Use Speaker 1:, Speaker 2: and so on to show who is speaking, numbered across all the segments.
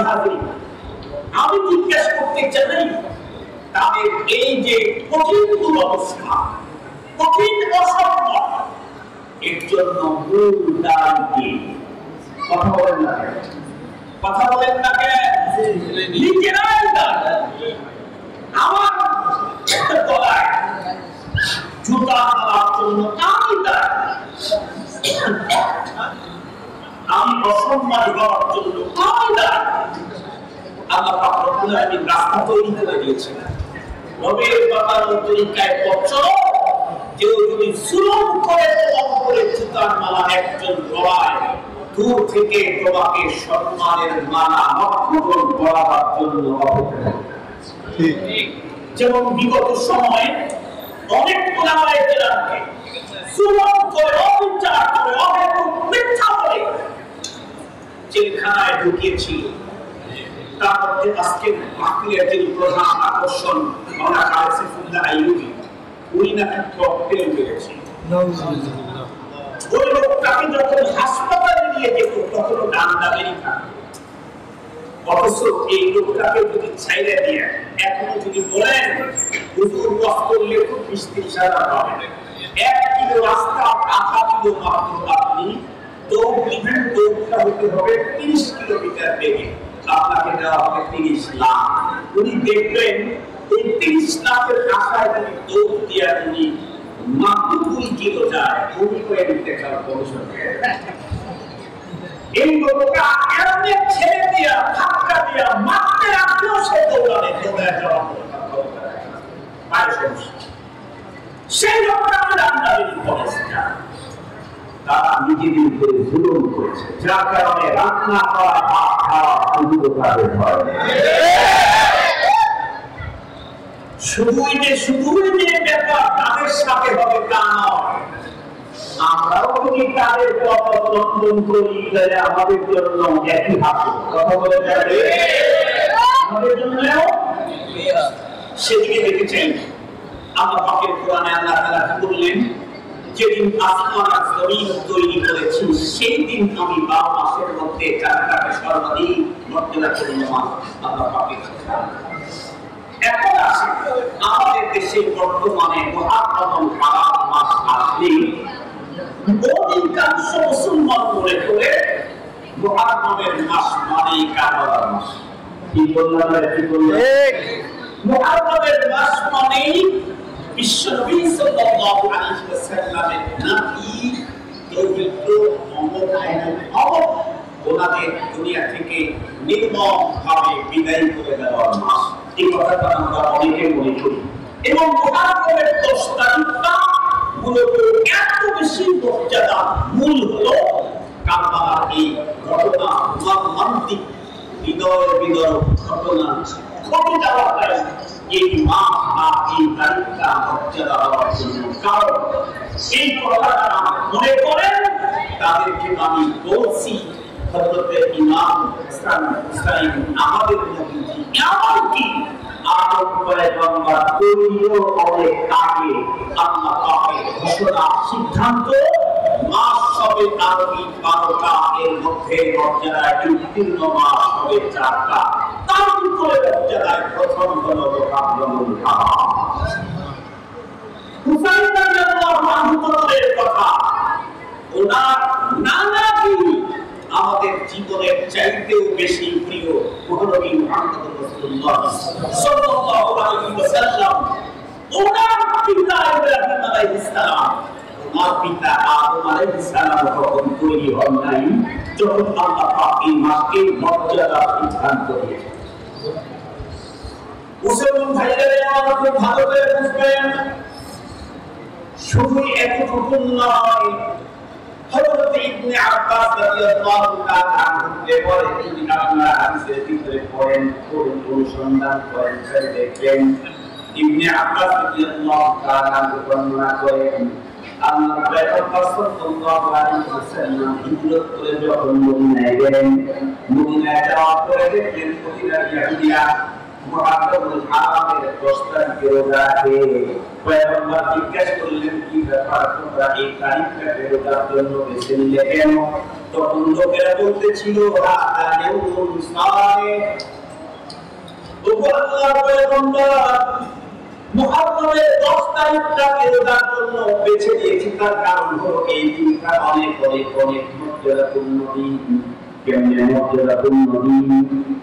Speaker 1: হাজির, আমি জিজ্ঞাসা করতে চাই তাদের এই যে কঠিন দুরবস্থা, কঠিন অসম্ভব, এর জন্য মূল দান কি? কথা বলেন না, কথা বলেন না কেন? নিজেরাই দান। আমার গলায় জুতা দেওয়ার জন্য আমি দান, আমি অসম্মান করার জন্য আমি দান। আল্লাহ পাক রব্বুল আলামিন রাস্তা তৈরি করে দিয়েছেন। নবীর বাতানো তরিকায় পথ চলো, কেউ যদি জুলুম করে তোমার উপরে জুতার মালা একজন গলায়, দূর থেকে তোমাকে সম্মানের মালা নক্ষত্র গলাবার জন্য অপেক্ষা। যেমন বিগত সময়ে অনেক ওলামায়ে কেরামকে জুলুম করে, অবিচার করে, অহেতুক মিথ্যা বলে জেলখানায় ঢুকিয়েছিল। তার মধ্যে আজকের মাহফিলের যিনি প্রধান আকর্ষণ মাওলানা আসিফুল্লাহ আইয়ুবী, উনি নাকি ককটেল মেরেছে। ওই লোকটাকে যখন হাসপাতালে নিয়ে যেত তখন ডান্ডা বেরি থাকতো। অথচ এই লোকটাকে যদি ছাইড়ে দিয়ে এখনো যদি বলেন হুজুর ওয়াজ করলে খুব 20-30 হাজার পাবেন, 1 কিলো রাস্তা 0.5 কিলো মাত্র আপনি দৌড় দিবেন, দৌড়টা হতে হবে 30 কিলোমিটার বেগে, আপনাকে দেওয়া হবে 30 লাখ। উনি দেখবেন এই 30 লাখের আশায় যদি দৌড় দিয়ে উনি মাত্র 2 কিলো যায়, উনি করে নিতে চান ভবিষ্যতে। এই লোকটা এমনি ছেড়ে দিয়া ধাক্কা দিয়া মারতে রাখলেও সে দৌড়াবে, দৌড়ায় যাওয়া পায় সমস্যা। সেই লোকটা রান্নাবাড়ি করেছে, তারা নিজেদের উপরে জুলুম করেছে, যার কারণে রান্না করা ভাত খাওয়া সুযোগ তাদের হয়। শুধুই যে ব্যাপার তাদের সাথে হবে তা নয়, আমরাও যদি তাদের পথ অবলম্বন করি তাহলে আমাদের জন্য একই হবে। কথা বলে যাবে আমাদের জন্য সেদিকে দেখতে চাই। আল্লাহ পাকের কোরআনে আল্লাহ তাআলা কি বললেন? যেদিন আসমান আর জমিন তৈরি করেছি সেই দিন আমি 12 মাসের মধ্যে 4টাকে সর্বাধিক মর্যাদা করে নেওয়া আল্লাহ পাকের কথা। এখন আসে আমাদের দেশে বর্তমানে মুহররম হারাম মাস আসলে অধিকাংশ মুসলমান মনে করে মুহররমের মাস মানেই কারবালার মাস। কি বললাম? মুহররমের মাস মানেই বিশ্বনবী সাল্লাল্লাহু আলাইহি ওয়াসাল্লামের নাতি পবিত্র মুহাম্মদ ওনাদের দুনিয়া থেকে নির্মমভাবে বিদায় করে দেওয়ার মাস। এই কথাটা আমরা অনেকে মনে করি এবং মুহররমের 10 তারিখটা মূলত এত বেশি মর্যাদা মূল হলো কারবালার এই ঘটনা, মর্মান্তিক হৃদয় বিদারক ঘটনা ঘটে যাওয়াটাই এই মাস আর এই তারিখটা মর্যাদা দেওয়ার জন্য কারণ। এই কথাটা মনে করেন তাদেরকে আমি বলছি হযরতে ইমাম হুসাইন আমাদের নবীজি এমনকি আদম পয়গম্বর তৈরিও অনেক আগে আল্লাহ পাকের ঘোষণা সিদ্ধান্ত মাস হবে আরবি 12টা, এর মধ্যে মর্যাদায় উত্তীর্ণ মাস হবে 4টা। তার উপরে মর্যাদায় প্রথম হলো রমজানুল হারাম। হুসাইন রাদিয়াল্লাহু আনহু এর কথা ওনার নানাবি আমাদের জীবনের চাইতেও বেশি প্রিয় মহানবী মুহাম্মদ রাসূলুল্লাহ সাল্লাল্লাহু আলাইহি ওয়াসাল্লাম। ওনার পিতা ইব্রাহিম আলাইহিস সালাম, ওনার পিতা আদম আলাইহিস সালাম তখন তৈরি হন নাই যখন আল্লাহ পাক এই মাসকে মর্যাদা সিদ্ধান্ত দিয়েছেন। মুসলমান ভাইরা আমাদের খুব ভালো করে বুঝবেন, শুধু এতটুকু নয়, হযরত ইবনে আব্বাস রাদিয়াল্লাহু তাআলা আনহু বলেন, যদি আপনারা হাদিসের ভিতরে পড়েন, অনুসন্ধান করেন, তাহলে দেখবেন ইবনে আব্বাস রাদিয়াল্লাহু তাআলা বর্ণনা করেন আল্লাহর পয়গম্বর সাল্লাল্লাহু আলাইহি ওয়াসাল্লাম হিজরত করে যখন মদিনায় গেলেন, মদিনায় যাওয়ার পরে দেখলেন মদিনার ইহুদিরা মুহররমুল হারামের 10 তারিখে রোজা রাখে। পয়গম্বর জিজ্ঞাসা করলেন কি ব্যাপার তোমরা এই তারিখটা বেরোবার জন্য বেছে নিলে কেন? তখন লোকেরা বলতেছিল মুহররমের 10 তারিখটা বেরোবার জন্য বেছে নিয়েছি, তার কারণ হলো এই দিনটা অনেক অনেক অনেক মর্যাদাপূর্ণ দিন। কেমনে মর্যাদাপূর্ণ দিন?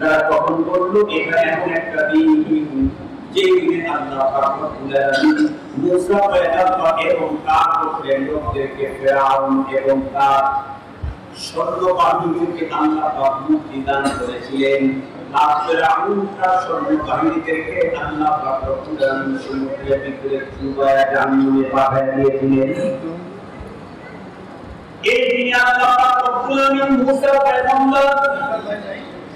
Speaker 1: তারা তখন বললো এখানে এমন একটা দিন যে দিনে আল্লাহ পাক রব্বুল আলামিন মুসা পয়গম্বর এবং তার লোকদেরকে ফিরআউন এবং তার সৈন্যবাহিনীকে আল্লাহ পাক মুক্তি দান করেছিলেন। আর ফিরআউন তার সৈন্যবাহিনীকে আল্লাহ পাক রব্বুল আলামিন সমুদ্রের ভিতরে ডুবায়া জাহান্নামে পাঠিয়ে দিয়েছিলেন। এই দিনে আল্লাহ পাক রব্বুল আলামিন মুসা পয়গম্বর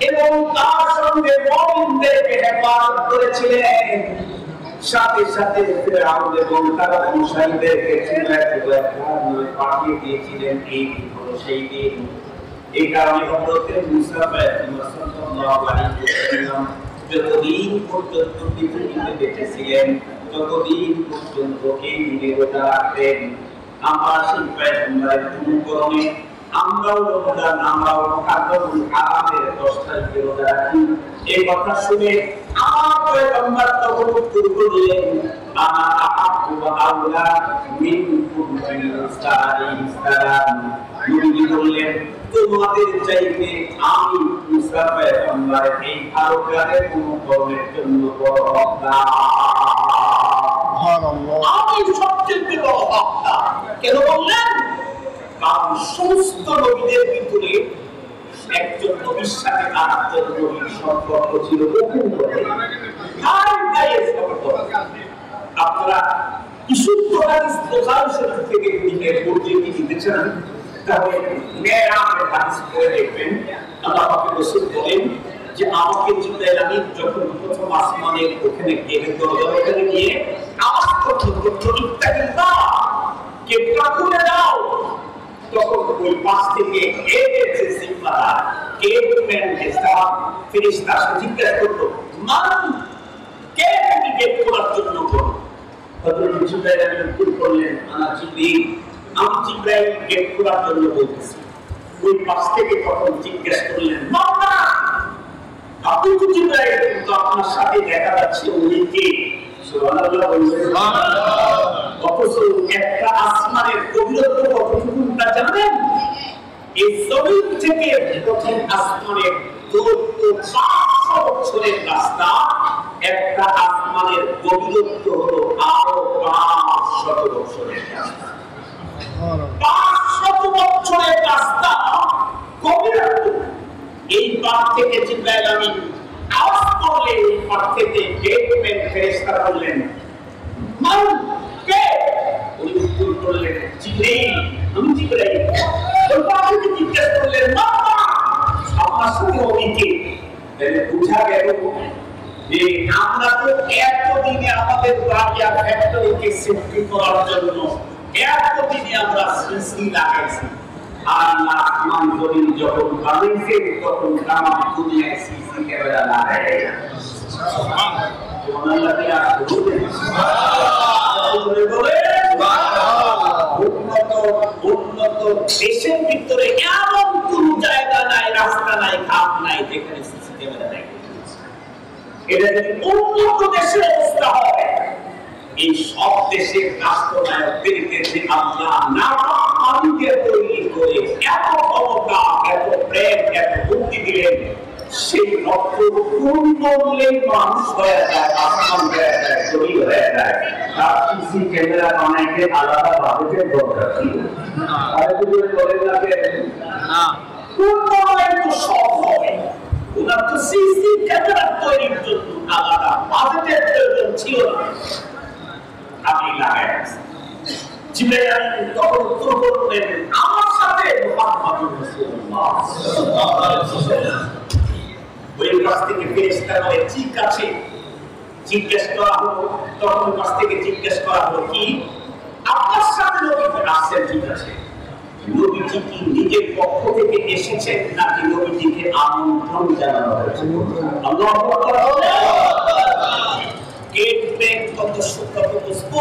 Speaker 1: এবং তার সঙ্গে মুমিনদেরকে হেফাজত করেছিলেন। সাথে সাথে ফিরআউন এবং তার অনুসারীদেরকে জাহান্নামে পাঠিয়ে দিয়েছিলেন। এই হলো সেই দিন। এই কারণে হযরত মুসা পয়গম্বর সাল্লাল্লাহু আলাইহি ওয়াসাল্লাম যতদিন পর্যন্ত পৃথিবীতে বেঁচে ছিলেন ততদিন পর্যন্ত এই দিনে রোজা রাখতেন। আমরা সেই পয়গম্বরের অনুকরণে আমরাও রমজান আমরাও মুকাদ্দামুল হারামের 10 তারিখে রোজা রাখি। এই কথা শুনে আমার পয়গম্বর তখন উত্তর দিলেন আনা আহাব্বু ওয়া আউলা মিনকুম বিমূসা আলাইহিস সালাম। নবী বললেন তোমাদের চাইতে আমি মুসা পয়গম্বরের এই আলোকারের অনুকরণের জন্য বড় হকদার। আমি সবচেয়ে বড় হকদার। কেন বললেন? কারণ সমস্ত নবীদের ভিতরে একজন নবীর সাথে আরেকজন নবীর সম্পর্ক ছিল আপনারা বিশুদ্ধ হাদিস বুখারী শরীফ থেকে নিজের পরিচিতি দিতেছেন, তাহলে মেরাজের হাদিস পড়ে দেখবেন। আল্লাহ পাক রাসূল বলেন যে আমাকে জিবরাইল আমিন যখন প্রথম আসমানের ওখানে ওখানে গিয়ে আওয়াজ করতে ইত্তাকিল্লাহ কে কাকুলে দাও, তখন ওই পাশ থেকে এসে জিম্মাদার গেটম্যানকে সাহাব ফেরেশতা জিজ্ঞাসা করলো মান কে তুমি গেট খোলার জন্য করো? হযরত জিবরাইল আমিন উত্তর করলেন আনা জিবরিল, আমি জিবরাইল গেট খোলার জন্য বলতেছি। ওই পাশ থেকে তখন জিজ্ঞাসা করলেন মাওলা আপনি তো জিবরাইল, কিন্তু আপনার সাথে দেখা যাচ্ছে উনি কে? সুবহানাল্লাহ বললেন সুবহানাল্লাহ। অথচ একটা আসমানের গভীরতা কতটুকু তা জানেন? এই জমিন থেকে প্রথম আসমানের দূরত্ব 500 বছরের রাস্তা, একটা আসমানের গভীরতা হলো আরো 500 বছরের রাস্তা। 500 বছরের রাস্তা গভীরতা। এই পার থেকে জিবরাইল আমিন আওয়াজ করলে এই পার থেকে গেটম্যান ফেরেশতা বললেন মান কে? উনি উত্তর করলেন জিবরাইল, আমি জিবরাইল। ওই পার থেকে জিজ্ঞাসা করলেন মামা আপনার সাথে উনি কে? তাহলে বুঝা গেল যে আমরা তো এতদিনে আমাদের বাড়িয়া ফ্যাক্টরিকে সেফটি করার জন্য এতদিনে আমরা সিসি লাগাইছি। আল্লাহ আসমান জমিন যখন বানাইছে তখন তাম দুনিয়ায় সিসি ক্যামেরা লাগায়। সুবহানাল্লাহ। সুবহানাল্লাহ কি আর বলতে? উন্নত দেশের ভিতরে এমন কোন জায়গা নাই, রাস্তা নাই, ঘাট নাই যেখানে সিসি ক্যামেরা নাই। এটা যদি উন্নত দেশের অবস্থা হয়, এই সব দেশের রাষ্ট্রনায়কদেরকে যে আল্লাহ নামাকে তৈরি করে এত ক্ষমতা, এত প্রেম, এত বুদ্ধি দিলেন, সেই রক্ত পূর্ণলেই মানুষ হয়ে যায়, আসমান হয়ে যায়, জমি হয়ে যায়। তার সিসি ক্যামেরা বানাইতে আলাদা ভাবে দরকার ছিল। আরেকটু বলেন না পূর্ণলেই তো সব হয়, ওনার তো সিসি ক্যামেরা তৈরির জন্য আলাদা বাজেটের প্রয়োজন ছিল না। আপনি লাগায় জিবরাইল আমিন তখন উত্তর করলেন আমার সাথে মুহাম্মদুর রাসূলুল্লাহ সাল্লাল্লাহু আলাইহি ওয়াসাল্লাম। ওই পাশ থেকে ফেরেশতা বলে ঠিক আছে। জিজ্ঞেস করা হলো, তখন পাশ থেকে জিজ্ঞেস করা হলো কি আপনার সাথে নবী আসছেন? ঠিক আছে। নবীজি কি নিজের পক্ষ থেকে এসেছেন নাকি নবীজিকে আমন্ত্রণ জানানো হয়েছে? আল্লাহু আকবার। গেট দেখবেন কত সত্য কত স্পষ্ট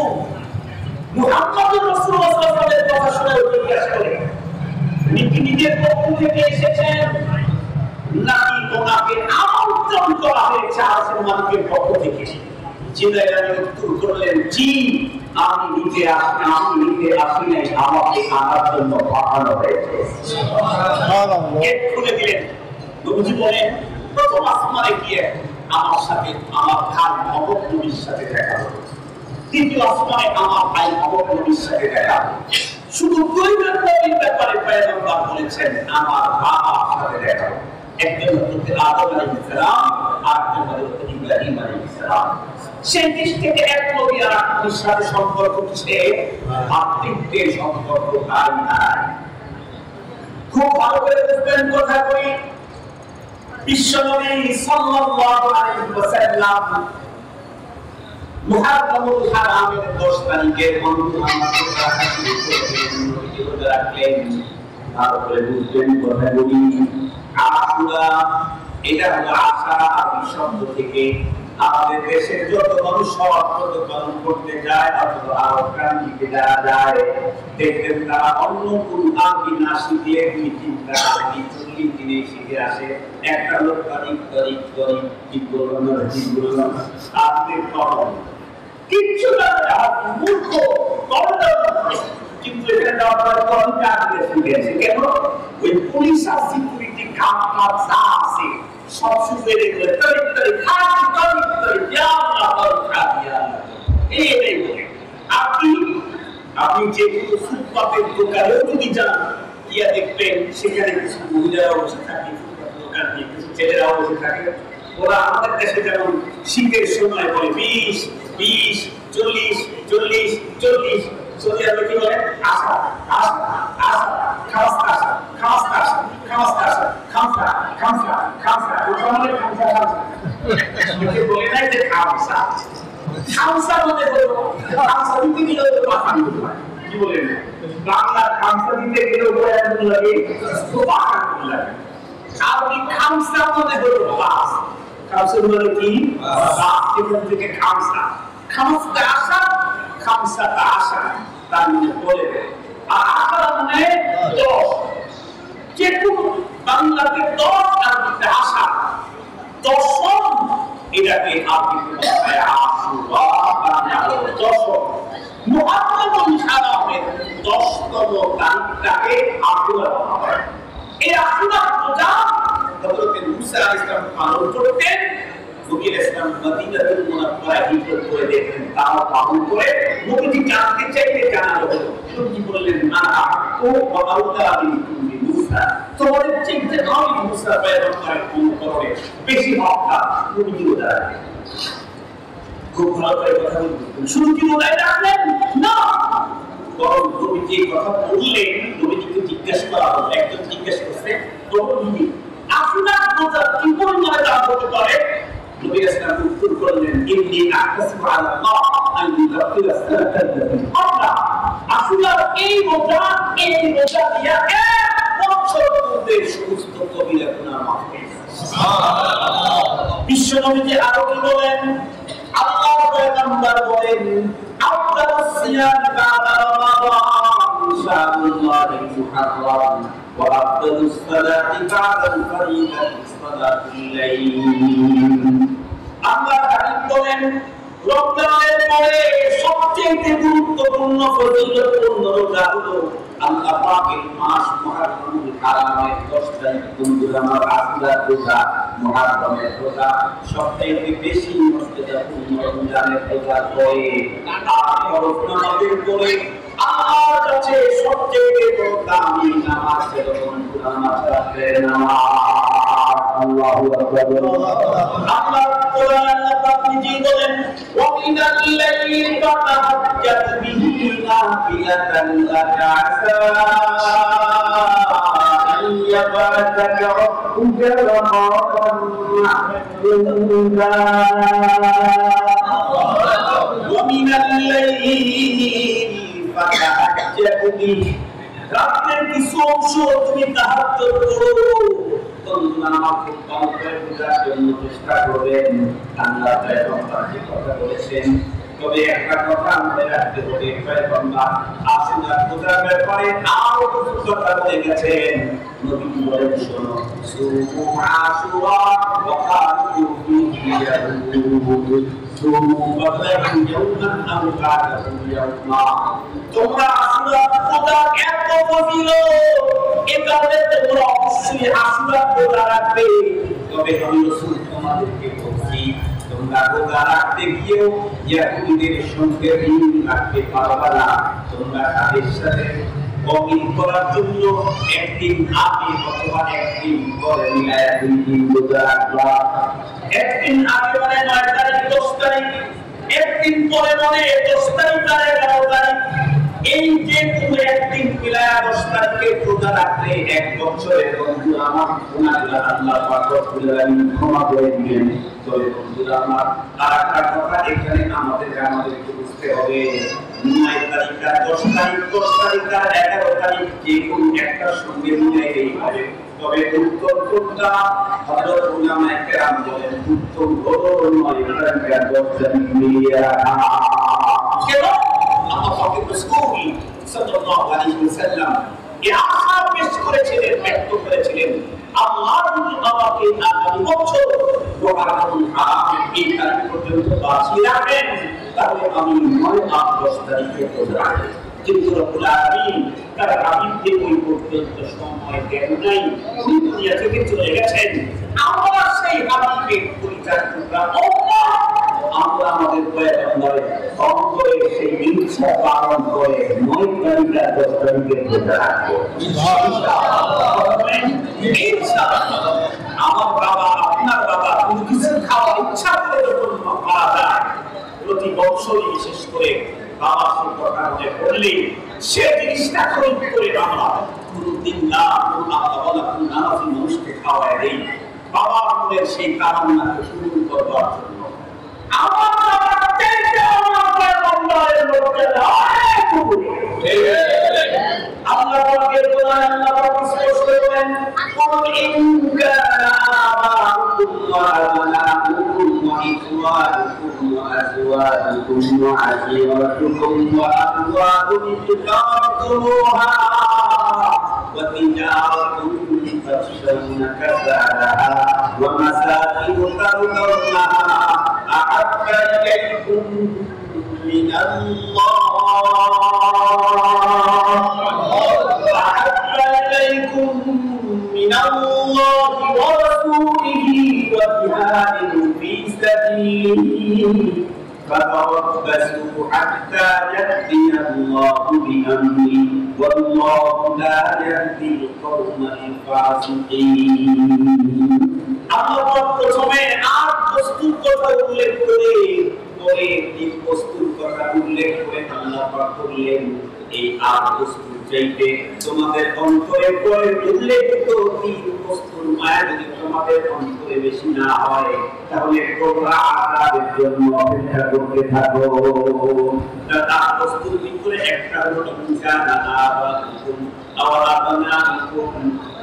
Speaker 1: মুহাম্মদুর রাসূলুল্লাহ সাল্লাল্লাহু আলাইহি ওয়াসাল্লামের কথা শুনে জিজ্ঞাসা করে উনি কি নিজের পক্ষ থেকে এসেছেন নাকি তোমাকে আমন্ত্রণ করা হয়েছে আসমানের পক্ষ থেকে? জিবরাইল আলাইহিস উত্তর করলেন, জি আমি নিজে আসি নাই, আমাকে আনার জন্য পাঠানো হয়েছে। সুবহানাল্লাহ। গেট খুলে দিলেন। নবীজি বলেন, প্রথম আসমানে গিয়ে আমার সাথে আমার ভাই মুহাম্মদ নবীর সাথে দেখা হলো। দ্বিতীয় আসমানে আমার ভাই মুহাম্মদ নবীর সাথে দেখা হলো। শুধু দুই নবীর ব্যাপারে পয়গম্বর বলেছেন আমার বাবার সাথে দেখা হলো। একজন হচ্ছে আদম আলাইহিস সালাম, আরেকজন হচ্ছে ইব্রাহিম আলাইহিস সালাম। সেই দেশ থেকে এক নবী আর আরেকটির সাথে সম্পর্ক হচ্ছে আত্মিকের সম্পর্ক তাই নাই। খুব ভালো করে বুঝবেন কথা কই। বিশ্বনবী সাল্লাল্লাহু আলাইহি ওয়াসাল্লাম মুহাররমুল হারামের 10 তারিখে বন্ধু আমাদের কাছে রাখলেন। তারপরে বুঝবেন কথা বলি আশুরা, এটা হলো আশা শব্দ থেকে আমাদের দেশের যত মানুষ সমাজ পালন করতে যায় অথবা আরো ক্রান্তিতে যারা যায় দেখবেন তারা অন্য কোন আগে না শিখলে মিটিংটা 40 দিনে শিখে আসে। একটা লোক ঠিক বললাম আপনি করেন কিচ্ছু মূর্খ কিন্তু এখানে শিখে আসে কেন? ওই পুলিশ আর সিকিউরিটি কাম আছে সব সুযোগ করে আপনি যে ফুটপাতের দোকানেও যদি যান ইয়া দেখবেন সেখানে কিছু মহিলারা বসে থাকে, দোকান দিয়ে কিছু ছেলেরাও বসে থাকে। ওরা আমাদের দেশে যেমন শীতের সময় বলে 20, 40, 40, 40 সৌদি আরবে কি বলে আসা আসা আসা খামসা আসা খামসা আসা খামসা আসা খামসা খামসা খামসা ওখানে খামসা খামসা কি বলে না যে খামসা খামসা মানে হলো খামসা দিতে গেলে তো পাখা দিতে হয় কি বলেন বাংলা খামসা দিতে গেলে ওরা এমন লাগে তো পাখা লাগে। আরবি খামসা মানে হলো বাস, খামসা মানে কি বাস, এখান থেকে খামসা খামসা আসা খামসা আসা তার মানে বলে আর আসা মানে 10 যেটুকু বাংলাতে 10 আরবিতে আসা 10 এটাকে আরবিতে বলা হয় আশুরা বাংলাতে 10 মুহাররমুল হারামের 10তম তারিখটাকে আশুরা বলা হয়। এই আশুরা রোজা হযরত মুসা আলাইহিস সালাম পালন করতেন। নবী ইসলাম মদিনাতুল মুনাওয়ারায় হিজরত করে দেখেন তারা পালন করে নবীজি জানতে চাইতে জানালো নবীজি বললেন আনা ও বাউতা বিকুল্লি মুসা তোমাদের চিন্তা আমি মুসা পয়গম্বরের অনুকরণে বেশি হকটা নবীজি দাঁড়ায়। খুব ভালো করে কথা বলবেন। শুধু কি বলাই রাখলেন না, বরং নবীজি কথা বললেন নবীজিকে জিজ্ঞাসা করা হলো। একজন জিজ্ঞাসা করছে নবীজি আপনার রোজা কি পরিমাণে দাম হতে পারে? নবী ইসলাম উত্তর করলেন ইন্নী আহতাসিবু আলাল্লাহ আন ইউকাফিরা সালাতাল্লাতি ক্বাবলা আসলে এই রোজা দিয়া এক বছর পূর্বে সমস্ত কবিরা গুনাহ মাফ হয়ে যায়। সুবহানাল্লাহ। বিশ্ব নবীজি আরো কি বলেন? আল্লাহর পয়গম্বর বলেন আফদালুস সিয়াম বা'দা রমাদান শাহরুল্লাহিল মুহাররম ওয়া আফদালুস সালাতি বা'দাল ফরিদাতি সালাতুল লাইল। আল্লাহর হাবিব বলেন রমজানের পরে সবচেয়ে গুরুত্বপূর্ণ ফজিলতপূর্ণ রোজা হলো আল্লাহ পাকের মাস মুহররমুল হারামের 10 তারিখ বন্ধুরা আমার আশুরা রোজা মুহররমের রোজা সবচেয়ে বেশি মর্যাদাপূর্ণ রমজানের রোজা পরে আর ফরজ নামাজের পরে আল্লাহর কাছে সবচেয়ে বড় দামি নামাজ হলো বন্ধুরা রাতের নামাজ। আল্লাহু আকবার। আল্লাহ কোরআন পাক নিজে বলেন ওয়া মিনাল লাইলি ফাতাহাজ্জাত বিহি নাফিলাতান লাকা আসা আন ইয়াবাতাকা রাব্বুকা রাহমাতান মাহমুদা ওয়া মিনাল লাইলি ফাতাহাজ্জাত বিহি রাতের কিছু অংশ তুমি তাহাজ্জুদ করো বন্ধুরা আমার খুব কম করে বোঝার জন্য চেষ্টা করবেন। আল্লাহ তাআলা কথা বলেছেন, তবে একটা কথা মনে রাখতে হবে, পয়গম্বর আশিরা পূজার ব্যাপারে আরো কিছু কথা বলে গেছেন। নবী বলেন, শোনো, সুমু আশুরা ওয়া কালু ফিহি ইয়াহুদ সুমু বাদাহু ইয়াওমান আও কালাহু ইয়াওমা। তোমরা আশুরা পূজার এত ফজিলত, এই কারণে তোমরা অবশ্যই আশুরা পূজা রাখবে। তবে আমি রাসূল তোমাদেরকে বলছি, তোমরা রোজা রাখতে গিয়েও ইয়াহুদীদের সঙ্গে মিল রাখতে পারবে না। তোমরা তাদের সাথে অমিল করার জন্য একদিন আগে অথবা একদিন পরে মিলায়া 2 দিন রোজা রাখবা। একদিন আগে মানে 9 তারিখ 10 তারিখ, একদিন পরে মানে 10 তারিখ আর 11 তারিখ। এই যে তুমি একদিন মিলায়া 10 তারিখে রোজা রাখলে 1 বছরের বন্ধু আমার গুনাহগার আল্লাহ পাক রব্বুল আলামিন ক্ষমা করে দিবেন। তবে বন্ধুরা আমার আরেকটা কথা এখানে আমাদেরকে বুঝতে হবে, 9 তারিখ আর 10 তারিখ, 10 তারিখ আর 11 তারিখ যে কোন একটা সঙ্গে মিলাইলেই হবে। তবে উত্তম কোনটা? হযরত উলামায়ে কেরাম বলেন উত্তম হলো 9 তারিখ আর 10 তারিখ মিলিয়ে রাখা। কেন? আল্লাহ পাকের রাসূল সাল্লাল্লাহু আলাইহি ওয়াসাল্লাম এই আশা পেশ করেছিলেন, ব্যক্ত করেছিলেন, আল্লাহ যদি আমাকে আগামী বছর রমাদানুল হারামের এই তারিখ পর্যন্ত বাঁচিয়ে রাখেন, তাহলে আমি 9 আর 10 তারিখে রোজা রাখব। কিন্তু রব্বুল আলামিন তার হাবিবকে ওই পর্যন্ত সময় দেন নাই, উনি দুনিয়া থেকে চলে গেছেন। আমরা সেই হাবিবের পরিচালকরা আমরা আমাদের পয়গম্বরের অন্তরে সেই ইচ্ছা পালন করে 9 তারিখ আর 10 তারিখে রোজা রাখবো ইনশাআল্লাহ। আমার বাবা, আপনার বাবা কোনো কিছু খাওয়ার ইচ্ছা করে যখন মারা যায়, প্রতি বছরই বিশেষ করে বাবা সেই কথা মনে করলে সে জিনিসটা খরচ করে আমরা কোনদিন না কোন নামাজি মানুষকে খাওয়ায় দেই বাবার মনের সেই কামনাকে পূরণ করবার জন্য। আমার বাবার চাইতে আমার পয়গম্বরের মধ্যে আল্লাহ পাকের কোরআন আল্লাহ পাক স্পষ্ট করেন, কুল ইন কানা আবাউকুম ওয়া আবনাউকুম ওয়া ইখওয়ানুকুম ওয়া আযওয়াজুকুম ওয়া আশীরাতুকুম ওয়া আমওয়ালুন ইক্তারাতুমুহা ওয়া তিজারাতুন তাখশawna kasadaha ওয়া মাসাকিন তারদাউনাহা আ'adda ইলাইকুম মিনাল্লাহ من الله ورسوله وجهاد في سبيله فتربصوا حتى يأتي الله بأمره والله لا يهدي القوم الفاسقين। আল্লাহ প্রথমে 8 বস্তুর কথা উল্লেখ করে এই বস্তুর কথা উল্লেখ করে আল্লাহ পাক বললেন, এই 8 বস্তুর চাইতে তোমাদের অন্তরে পরে উল্লেখিত 3 বস্তুর মায়া যদি তোমাদের অন্তরে বেশি না হয়, তাহলে তোমরা আযাবের জন্য অপেক্ষা করতে থাকো। 8 বস্তুর ভিতরে একটা হলো ইনসানা আবাদুকুম,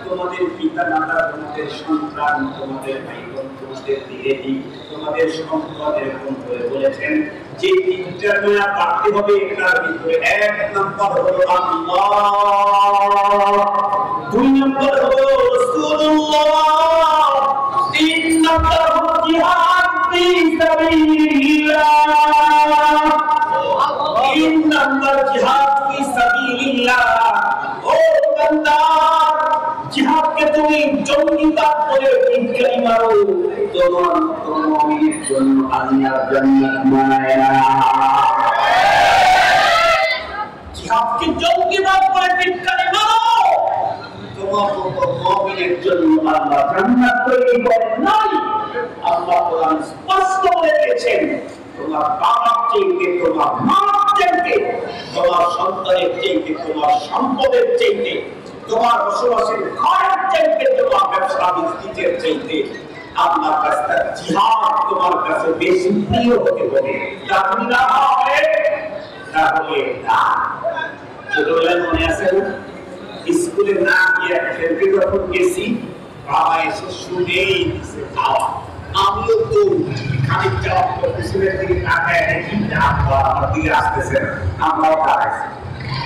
Speaker 1: তোমাদের পিতা মাতা, তোমাদের সন্তান, তোমাদের ভাই বোন, তোমাদের দিদি, তোমাদের সম্পদ, এরকম করে বলেছেন যে 3টা মায়া পাতে হবে। এটার ভিতরে 1 নম্বর হলো আল্লাহ, 2 নম্বর হলো রাসূলুল্লাহ, 3 নম্বর হলো জিহাদ ফি সাবিলিল্লাহ। 3 নম্বর জিহাদ ফি সাবিলিল্লাহ। ও বান্দা, জিহাদকে তুমি জঙ্গিবাদ বলে ইনকারি মারো, তোমার মুমিনের জন্য আল্লাহ জান্নাত বানায় না। জিহাদকে জঙ্গিবাদ বলে ইনকারি মারো, তোমার মুমিনের জন্য আল্লাহ জান্নাত তৈরি করেন নাই। আল্লাহ কোরআন স্পষ্ট বলে দিয়েছেন, তোমার বাবার চাইতে, তোমার মার চাইতে, তোমার সন্তানের চাইতে, তোমার সম্পদের চাইতে, তোমার বসবাসের ঘরের চাইতে, তোমার ব্যবসা বিজনেসের চাইতে আল্লাহর রাস্তায় জিহাদ তোমার কাছে বেশি প্রিয় হতে হবে। যদি না হয় তাহলে না। ছোটবেলায় মনে আছে না, স্কুলে না গিয়ে খেলতে যখন গেছি, বাবা এসে শুনেই দিছে খাওয়া। আমিও তো খানিকটা পিছনের দিকে তাকায় দেখি যে আব্বা আমার দিকে আসতেছে, আমরাও দাঁড়াইছি।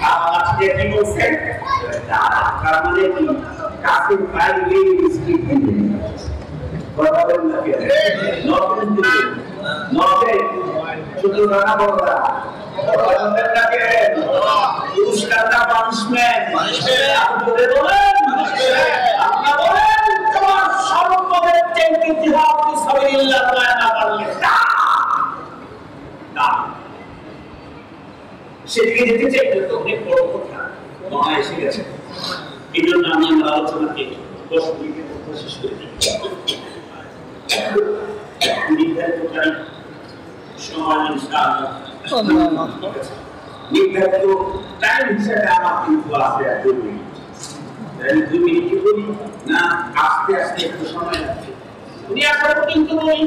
Speaker 1: বাবা আজকে কি বলছে, তার মানে কি কাছে পাইলে স্পিড দিবে, কথা বলেন না কে নতুন দিবে নবে ছোট রানা বড়রা পুরস্কারটা পানিশমেন্ট আপনি বলেন আপনারা বলেন তোমার সর্বপদের চেয়ে জিহাদ ফিসাবিলিল্লাহ না পারলে না সেদিকে যেতে চাইলে তো অনেক বড় কথা মনে এসে গেছে। এই জন্য আমি আমার আলোচনাকে 10 মিনিটের মধ্যে শেষ করে দিই। নির্ধারিত তারিখ সময় ইনশাআল্লাহ নির্ধারিত টাইম হিসেবে আমার কিন্তু আছে 2 মিনিট। 2 মিনিট বলি না আস্তে আস্তে একটু সময় লাগবে। উনি আসার কিন্তু বলি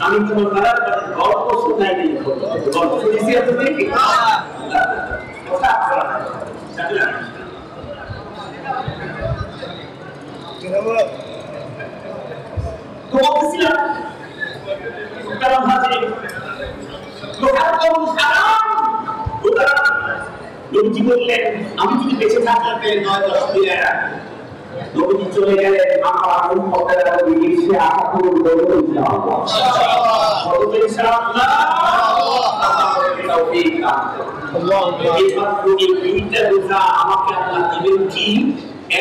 Speaker 1: আমি তোমার দাদার গল্প শোনাই নেই, গল্প শুনেছি নবীজি বললেন আমি যদি বেঁচে থাকতে 9-10 দিন নবীজি চলে গেলেন আমার উম্মতের নবী এসে আকুল বলে ইনশাআল্লাহ ইনশাআল্লাহ আমাকে আল্লাহ দিবেন কি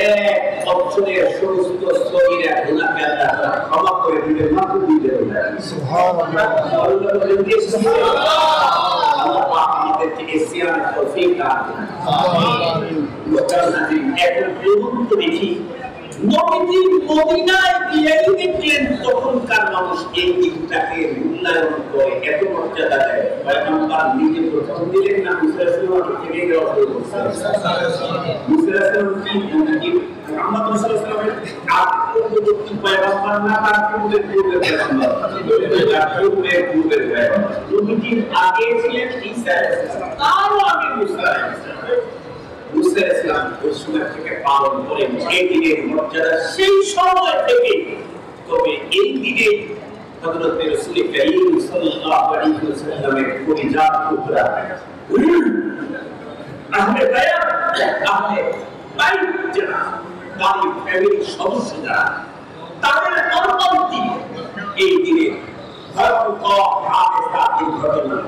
Speaker 1: এক বছরের সমস্ত শরীরে গুনাহকে আল্লাহ ক্ষমা করে দিবেন মাত্র 2 দিন। সুবহানাল্লাহ আমাদের থেকে সিয়াম তৌফিক দান করুন। এখন প্রভু দেখি নবীজি মদিনায় গিয়েই দেখলেন তখনকার মানুষ এই দিকটাকে মূল্যায়ন করে এত মর্যাদা দেয়। পয়গম্বর নিজে প্রথম দিলেন না মুসা রাসূলুল্লাহ থেকে দেওয়া শুরু করছেন। মুসা রাসূলুল্লাহ কি মুহাম্মদ সাল্লাল্লাহু আলাইহি ওয়াসাল্লামের আত্মপ্রযুক্তি পয়গম্বর না তার পূর্বে পয়গম্বর পূর্বে নবীজি আগে ছিলেন ঈসা আলাইহিস সালাম, তারও আগে মুসা আলাইহিস সালাম। মুসা ইসলাম ওই সময় থেকে পালন করেন এই দিনের মর্যাদা সেই সময় থেকে। তবে এই দিনে হযরত রাসূল কারীম সাল্লাল্লাহু আলাইহি ওয়াসাল্লামের পরিজাত টুকরা আহলে বায়াত আহলে বাইত যারা তার ফ্যামিলির সদস্য যারা তাদের অনুমতি এই দিনে ভয়ঙ্কর আঘাতের ঘটনা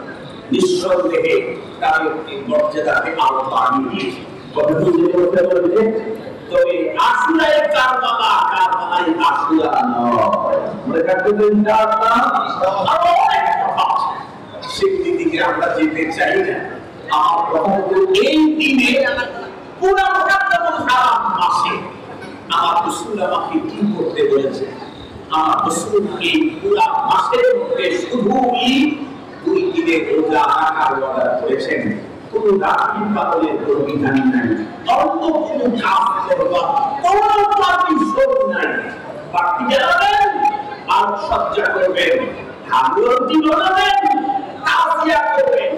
Speaker 1: নিঃসন্দেহে তাদের মর্যাদাকে আরো বাড়িয়ে দিয়েছে। তবে আশুরায় কারবালায় আশুরা নয়, মনে রাখবেন ইনশাআল্লাহ। সেই দিকে আমরা যেতে চাই না। আমার কথা হলো এই দিনে পুরো মুকাদ্দামুল হারাম মাসে আমার রাসূল আমাকে কি করতে বলেছে। আমার রাসূল এই পুরো মাসের মধ্যে শুধুই 2 দিনের রোজা রাখার ওয়াদা করেছেন। কোন রাত্রি পালনের কোনো বিধান নাই, অন্য কোনো কাজ করবার কোনো পারমিশন নাই। বাকি জানাবেন আর সজ্জা করবেন, হামরতি বানাবেন, তাজিয়া করবেন,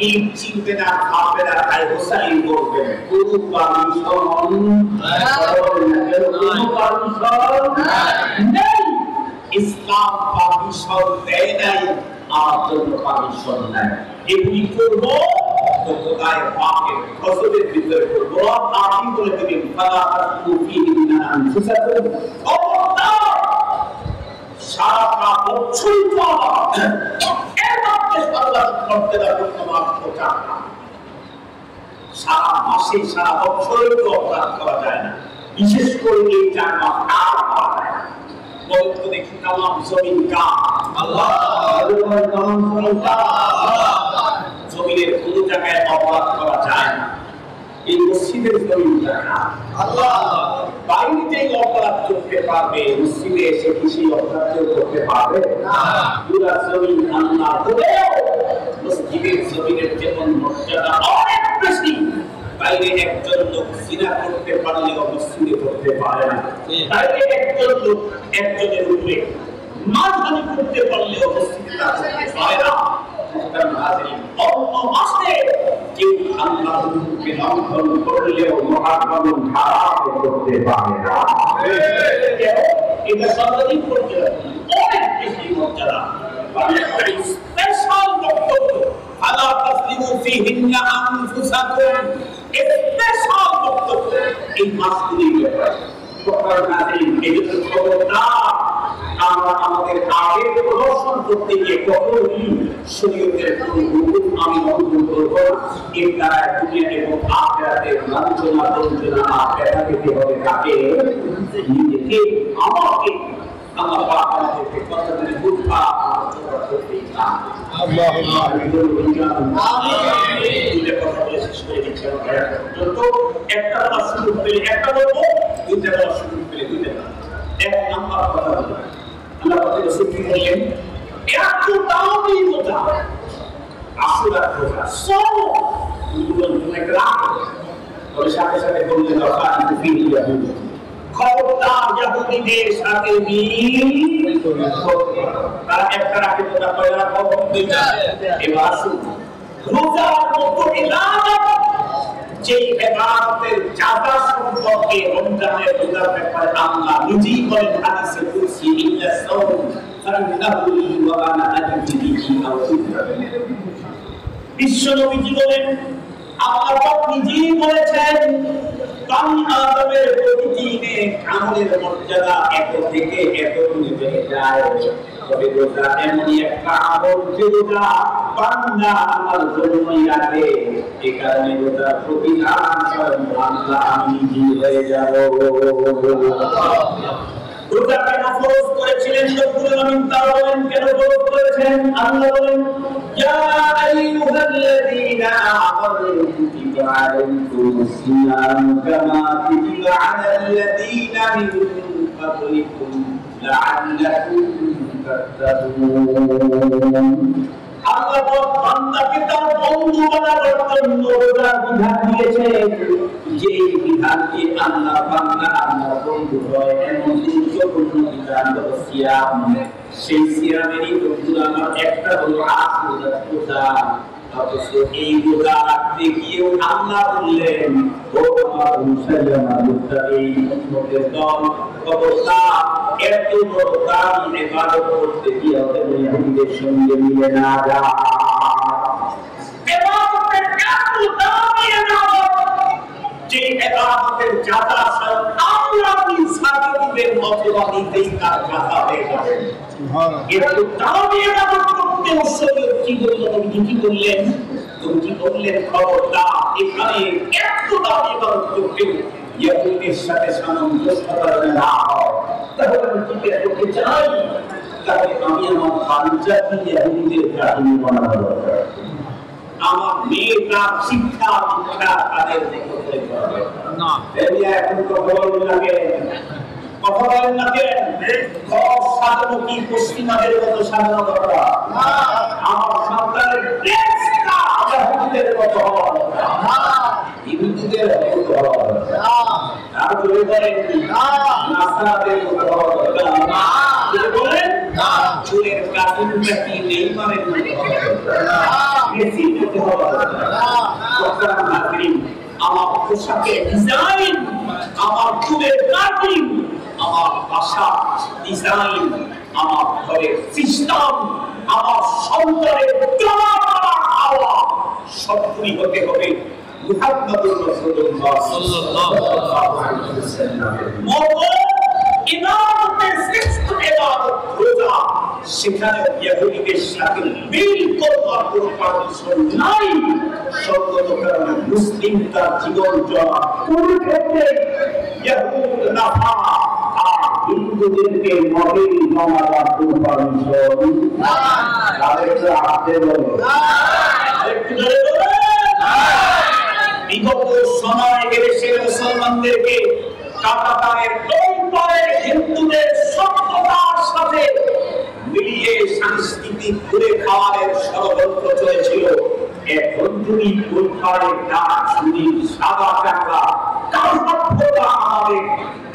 Speaker 1: ঈদ চিনবে না খাবে না তাই হোসাইন করবেন। কোনো পারমিশন নেই। ইসলাম পারমিশন দেয় নাই, আমার জন্য পারমিশন নাই। এগুলি করবো তো খোদায় পাকের ফজলের ভিতরে করবো। আপনি বলে দিবেন ফালা তাকুফি বিনা আনফুসাকুম খবরদার সারা বছর এর মধ্যে আল্লাহ করতে দাও তোমার প্রচার না। সারা মাসে সারা বছর তো অপরাধ করা যায় না, বিশেষ করে এই 4 মাস আর করা যায় না। বলতে দেখি তামাম জমিন কা আল্লাহ, তামাম জমিন কা আল্লাহ। জমিনের কোন জায়গায় অপরাধ করা যায় না, এই মসজিদের জমিন জায়গা আল্লাহ। বাইরে যে অপরাধ করতে পারবে, মসজিদে এসে কি সেই অপরাধ করতে পারবে না? পুরা জমিন আল্লাহ হলেও মসজিদের জমিনের যেমন মর্যাদা অনেক বেশি। বাইরে একজন লোক জিনা করতে পারলেও মসজিদে করতে পারে না। বাইরে একজন লোক একজনের উপরে মারধর করতে পারলেও মসজিদে তা করতে পারে না। অন্য মাসে কেউ আল্লাহকে লঙ্ঘন করলেও মহাগমন খারাপ করতে পারে না। এটা সর্বাধিক পর্যায়ে অনেক বেশি মর্যাদা। স্পেশাল বক্তব্য আলা তাসলিমু ফিহিন্না আনফুসাকুম, স্পেশাল বক্তব্য এই মাসগুলির ব্যাপারে। আমরা আমাদের আগে প্রদর্শন করতে গিয়ে কখনোই শরীয়তের কোন হুকুম আমি অনুকূল করব না। এর দ্বারা দুনিয়া এবং আখিরাতের লাঞ্ছনা বঞ্চনা ব্যথা পেতে হবে কাকে? নিজেকে, আমাকে। আল্লাহ পাক আমাদেরকে কতদিন বুঝা করতে চান। আল্লাহুম্মা আমিন। দুইটা কথা বলে শেষ করে দিচ্ছি। একটা কথা শুরু পেলে একটা বলবো, দুইটা কথা শুরু পেলে দুইটা। এক নাম্বার কথা বলবো, আল্লাহ পাক রাসূল কি বললেন? এত দামি রোজা, আসুরার রোজা, সব অনেক রাত বলে সাথে সাথে বললেন খবরদার ইহুদিদের সাথে মিল তারা একটা রাখে রোজা করে না, খবর দুইটা। এবার আসুন রোজার মতো ইবাদত, যে ইবাদতের জাযা সম্পর্কে রমজানের রোজার ব্যাপারে আল্লাহ নিজেই বলেন হাদিসে কুদসি, ইন্না সাওম ফাইন্নাহু লি ওয়া আনা আজজি বিহি আও তুকরাবেন। বিশ্ব নবীজি বলেন, আল্লাহ পাক নিজেই বলেছেন বানি আদমের প্রতিদিনে আমলের মর্যাদা এত থেকে এত হয়ে যায়। তবে রোজা এমনই একটা আমল যে রোজা বান্দা আমার জন্যই রাখে, এ কারণে রোজার প্রতিদান স্বয়ং আল্লাহ আমি নিজেই হয়ে যাব। রোজা কেন ফরজ করেছিলেন রব্বুল আলামিন? তারা বলেন কেন ফরজ করেছেন? আল্লাহ বলেন, ইয়া আইয়ুহাল্লাযীনা আমানু কুতিবা আলাইকুমুস সিয়াম কামা কুতিবা আলাল্লাযীনা মিন ক্বাবলিকুম লাআল্লাকুম তাত্তাকুন। আল্লাহ বান্দাকে তার বন্ধু বানাবার জন্য রোজার বিধান দিয়েছেন। যে বিধানকে আল্লাহ বান্দা আল্লাহ বন্ধু হয় এমন গুরুত্বপূর্ণ বিধান হলো সিয়াম। সেই সিয়ামেরই বন্ধু আমার একটা হলো আশুরার রোজা। অথচ এই রোজা রাখতে গিয়েও আল্লাহ বললেন, ও আমার মুসলমান মুত্তাকি উম্মতের দল, খবরদার এত বড় দামি ইবাদত করতে গিয়ে ইহুদিদের সঙ্গে মিলে না যা। ইবাদতের এত দামি ইবাদত, যে ইবাদতের জাযা স্বয়ং আল্লাহ নিজে দিবেন, অথবা নিজেই তার জাযা হয়ে যাবে। এত দামি ইবাদত করতে শরীয়ত কি বলল? নবী কি বললেন? তুমি বললেন খবরদার এখানে এত দামি ইবাদত করতে ইহুদিদের সাথে সামঞ্জস্যতা না হয়। তাহলে আমি কি করতে চাই? তাহলে আমি আমার পাঞ্জাবি ইহুদিদের কাহিনী বানাবো দরকার। আমার মেয়েটা শিক্ষা দীক্ষা তাদের মতো করে করবে না। এখন কথা বলেন না কেন? কথা বলেন না কেন? ঘর সাজানো কি পশ্চিমাদের মতো সাজানো দরকার? আমার সন্তানের ড্রেসটা ইহুদিদের মতো হওয়া দরকার। ইহুদিদের মতো হওয়া দরকার। আর জোরে বলেন নাসারাদের মতো হওয়া দরকার। জোরে বলেন চুলের কাটিংটা কি নেইমারের মতো হওয়া দরকার। মেসির মতো হওয়া দরকার। আমার পোশাকের ডিজাইন, আমার চুলের কাটিং, আমার বাসা ডিজাইন, আমার ঘরের সিস্টেম, আমার সন্তানের চলাফেরা খাওয়া সবগুলি হতে হবে মুহাম্মদুর রাসূলুল্লাহ সাল্লাল্লাহু আলাইহি ওয়াসাল্লামের মতো। ইবাদতের শ্রেষ্ঠ ইবাদত রোজা, সেখানে ইহুদিদের সাথে মিল করবার কোনো পারমিশন নাই। সর্বত কারণে মুসলিম তার জীবন চলা কোন ক্ষেত্রে ইহুদ নাফা আর হিন্দুদেরকে মডেল বানাবার কোনো পারমিশন নাই। তাদেরকে হাতে বলো, আরেকটু ধরে বলো। বিগত সময় এদেশের মুসলমানদেরকে কাটাতারের ওই পারে হিন্দুদের সভ্যতার সাথে মিলিয়ে সাংস্কৃতিক ঘুরে খাওয়ার ষড়যন্ত্র চলেছিল। এখন তুমি ওই পারে কাজ শুনি সাদা টাকা কার সভ্যতা আমাদের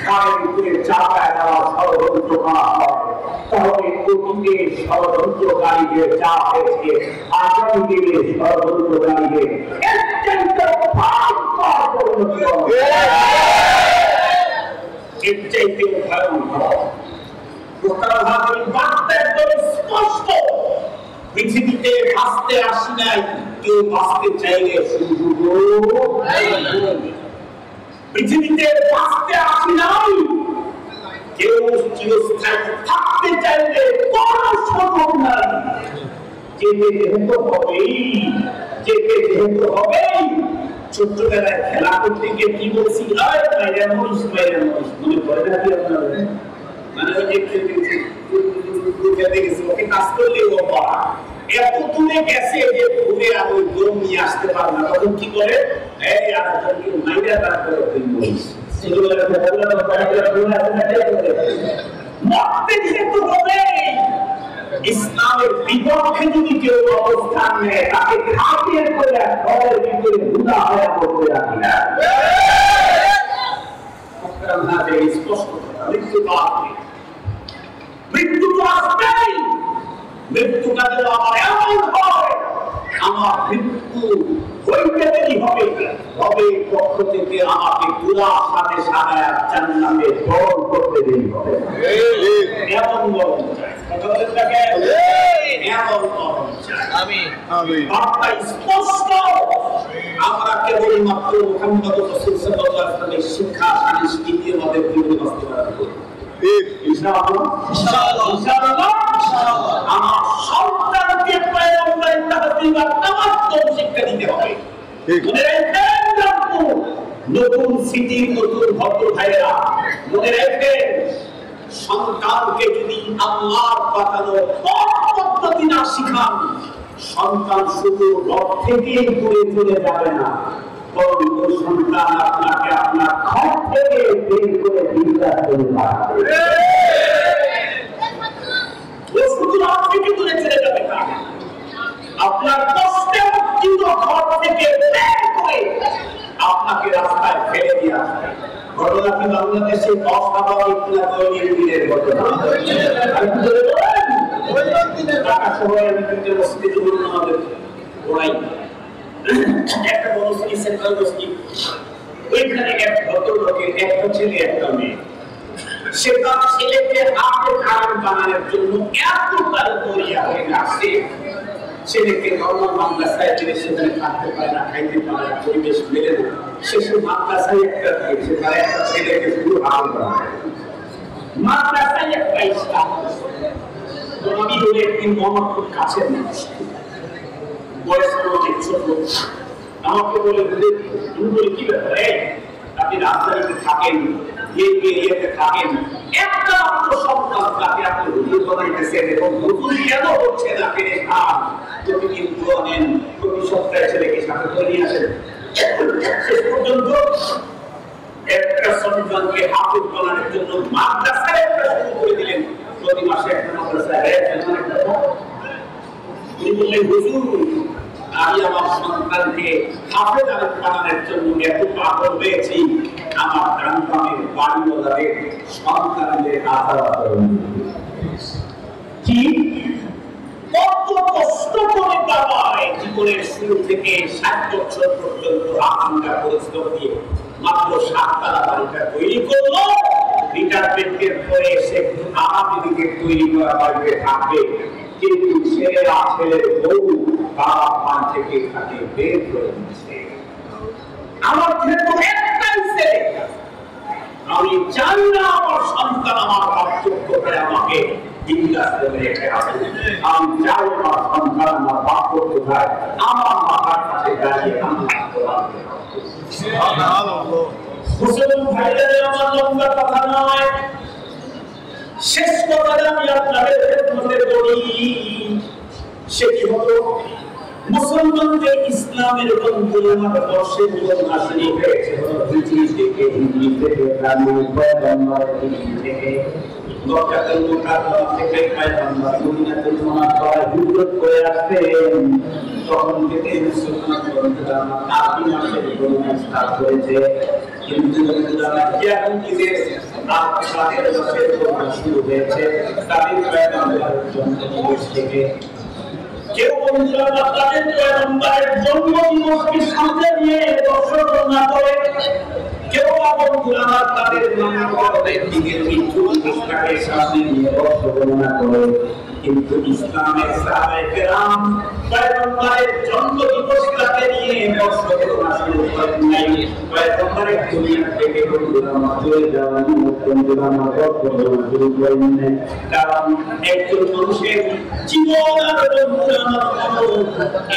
Speaker 1: ঘাড়ের উপরে চাপায় দেওয়া ষড়যন্ত্র করা হয়, তাহলে অতীতের ষড়যন্ত্রকারীদের যা হয়েছে আগামী দিনের ষড়যন্ত্রকারীদের অবনতি হবে, এর চাইতে ভয়ঙ্কর। প্রকারভাবে বার্তা একদম স্পষ্ট, পৃথিবীতে বাঁচতে আসি নাই, কেউ বাঁচতে চাইলে পৃথিবীতে বাঁচতে আসি নাই, কেউ চিরস্থায়ী থাকতে চাইলে কোনো সম্ভব নাই। যেতে যেহেতু হবেই, যেতে যেহেতু হবেই। ছোট্টবেলায় খেলা করতে গিয়ে কি বলছি, মনে পড়ে না কি আপনার? মানে ওই যে ওকে কাজ করলে ও পারা এত দূরে গেছে যে ঘুরে আর ওই দৌড় নিয়ে আসতে পারে না, তখন কি করে ইসলামের বিপক্ষে যদি কেউ অবস্থান নেয় তাকে খাতির করে ঘরের ভিতরে হুদা হয়ে করতে রাখি না। স্পষ্ট মৃত্যু তো আসবে, মৃত্যু তো আসবেই। মৃত্যুটা যেন আমার এমন হয়, আমার মৃত্যু হইতে দেরি হবে, তবে পক্ষ থেকে আমাকে পুরা সাথে সাথে জান্নাতে বরণ করতে দেরি হবে। এমন বরণ চাই, এমন বরণ চাই। বার্তা স্পষ্ট। আমরা কেবলমাত্র মুহাম্মদ রাসূল সাল্লাল্লাহু আলাইহি ওয়াসাল্লামের শিক্ষা সংস্কৃতি আমাদের জীবনে বাস্তবায়ন করব। আমার সন্তানকে পয়গম্বরের তাহসিন আর তামাদ্দুন শিক্ষা দিতে হবে। নতুন সিটির নতুন ভদ্র ভাইয়েরা মনে রাখবেন, সন্তানকে যদি আল্লাহর পাঠানো পদ্ধতি না শিখান, সন্তান শুধু রব থেকেই দূরে চলে যাবে না, বরং ওই সন্তান আপনাকে আপনার ঘর থেকে বের করে বিদ্যার করে পাঠাবে। ও শুধু রব থেকে দূরে চলে যাবে না, আপনার কষ্টে মুক্তির ঘর থেকে বের করে আপনাকে রাস্তায় ফেলে দিয়ে আসবে। ঘটনা কি বাংলাদেশে অস্বাভাবিক না দৈনিক দিনের ঘটনা? ঢাকা শহরে আমি কিন্তু মসজিদে জীবন আমাদের ওরাই একটা বনশ্রী সেন্ট্রাল বস্তি, ওইখানে এক ভদ্রলোকের একটা ছেলে একটা মেয়ে, সে তার ছেলেকে হাতে কারণ বানানোর জন্য এত তার দরিয়া হয়ে আসছে, ছেলেকে নর্মাল মাদ্রাসায় দিলে সেখানে থাকতে পারে না, খাইতে পারে না, পরিবেশ মেলে না, শেষে মাদ্রাসায় একটা দিয়েছে, তার একটা ছেলেকে শুধু হাল বানায় মাদ্রাসায় একটা ইসলাম। তো আমি বলে একদিন মোহাম্মদপুর কাছের মানুষ, বয়স অনেক ছোট, আমাকে বলে তুমি বলে কি ব্যাপার, আপনি রাজধানীতে থাকেন, ইয়েতে থাকেন, একটা মাত্র সন্তান তাকে আপনি হুজুর বানাইতেছেন এবং হুজুর কেন হচ্ছে না পেরে খান, প্রতিদিন দোয়া নেন, প্রতি সপ্তাহে ছেলেকে সাথে করে নিয়ে আসেন। শেষ পর্যন্ত একটা সন্তানকে হাফেজ বানানোর জন্য মাদ্রাসায় একটা শুরু করে দিলেন, প্রতি মাসে একটা মাদ্রাসায় তিনি বললেন, হুজুর আমি আমার সন্তানকে হাফেজ বানানোর জন্য এত পাগল হয়েছি, আমার গ্রামের বাড়িওয়ালাদের সন্তানদের কি কত কষ্ট করে বাবায় জীবনের শুরু থেকে 60 বছর পর্যন্ত আকাঙ্ক্ষা পরিশ্রম দিয়ে মাত্র 7 তলা বাড়িটা তৈরি করলো। রিটায়ারমেন্টের পরে সে আগামী দিকে তৈরি করা বাড়িতে থাকবে, কিন্তু ছেলেরা ছেলের বউ বাবা মা থেকে তাকে বের করে দিচ্ছে। আমার যেহেতু একটাই ছেলে, আমি চাই না আমার সন্তান আমার পার্থক্য করে আমাকে আমি চাই আমার সন্তান আমার পার্থক্য হয় আমার মাথার কাছে দাঁড়িয়ে মুসলমান ভাইদের আমার লম্বা কথা নয়, শেষ কথাটা আমি আপনাদের মধ্যে বলি, সেটি হলো মুসলমানদের ইসলামের বন্ধুরা বর্ষের নিয়ম আসেনি হয়েছে হলো হিজরি থেকে, হিজরি থেকে পয়গম্বরের হিজরি থেকে মক্কাতুল মুকাররমা থেকে পয়গম্বর মদিনাতুল মুনাওয়ারায় হিজরত করে আসতেন, তখন থেকে মুসলমান বন্ধুরা আরবি মাসের গণনা স্টার্ট করেছে। কিন্তু বন্ধুরা এখন ঈদের আগে বছরের গণনা শুরু হয়েছে তাদের পয়গম্বরের জন্মদিবস থেকে। কেউ বন্ধুরা তাদের পয়গম্বরের জন্মদিবসকে সামনে নিয়ে বর্ষবরণ করে, কেউ বন্ধুরা তাদের নামের দিকে মৃত্যু দিবসটাকে সামনে নিয়ে বর্ষবরণ করে। কিন্তু ইসলামের সাহাবায়ে কেরাম পয়গম্বরের জন্মদিবসটাকে নিয়ে বর্ষবরণ শুরু করেন নাই। পয়গম্বরের দুনিয়া থেকে বন্ধুরা চলে যাওয়ার বন্ধুরা বর্ষবরণ শুরু করেন নাই। কারণ একজন মানুষের জীবন আর বন্ধুরা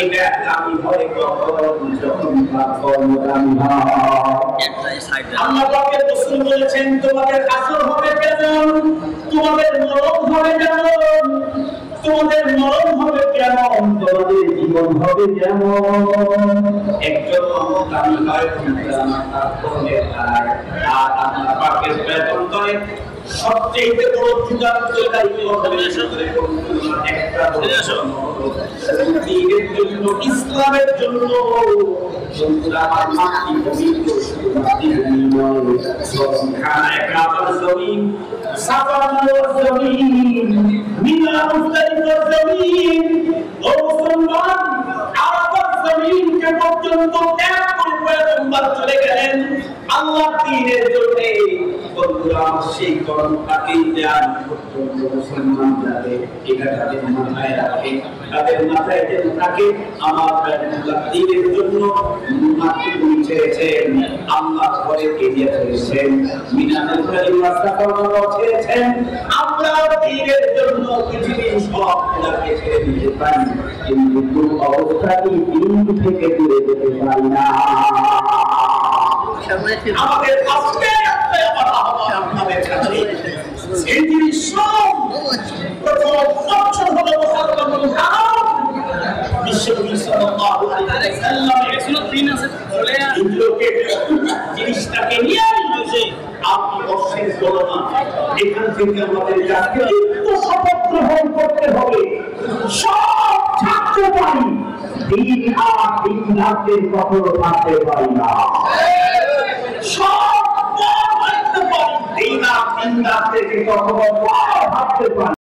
Speaker 1: এটা আমি হয় কখন যখন তার কর্মদামি হয়। আল্লাহ পাকের রাসূল বলেছেন তোমাদের আসর হবে কেমন, তোমাদের মরণ হবে কেমন, তোমাদের মরণ হবে কেমন, তোমাদের জীবন হবে যেমন। একজন কর্মদামি হয় তার কর্মের আর আল্লাহ পাকের বেতন করে সবচেয়ে বড় যুগান্তকারী একটা দিনের জন্য, ইসলামের জন্য খানায় কাবার জমিন, সাফা মারওয়ার জমিন, মিনা মুজদালিফার জমিন, ও মুসলমান আরাফাত জমিনকে পর্যন্ত ত্যাগ করে পয়গম্বর চলে গেলেন আল্লাহর দ্বীনের জন্য। বন্ধুরা সেই কর্মটাকে দেন পর্যন্ত মুসলমান যাবে, এটা তাদের মাথায় রাখে, তাদের মাথায় যেন থাকে আমার আল্লাহর দ্বীনের জন্য মাটি ছেড়েছেন, আল্লাহ ঘরে এগিয়ে চলেছেন, মিনাতুল কালিমা সাফা মারওয়া ছেড়েছেন। আমরা দ্বীনের জন্য পৃথিবীর সব গুনাহকে ছেড়ে দিতে পারি, কিন্তু অবস্থাতেই দ্বীন থেকে দূরে যেতে পারি না। আমাদের আজকে আমাদের কাছে এই জিনিস সব প্রথম অক্ষর হলো মুহাম্মদুর রাসূল বিশ্বনবী সাল্লাল্লাহু আলাইহি ওয়াসাল্লাম জিনিসটাকে নিয়ে আসে। আপনি অশেষ গণনা এখান থেকে আমাদের কাছে শপথ গ্রহণ করতে হবে, সব থাকতে পারি, দিন আর দিন রাতের কখনো থাকতে পারি না, সব দিন আর দিন রাত থেকে কখনো ভাবতে পারি।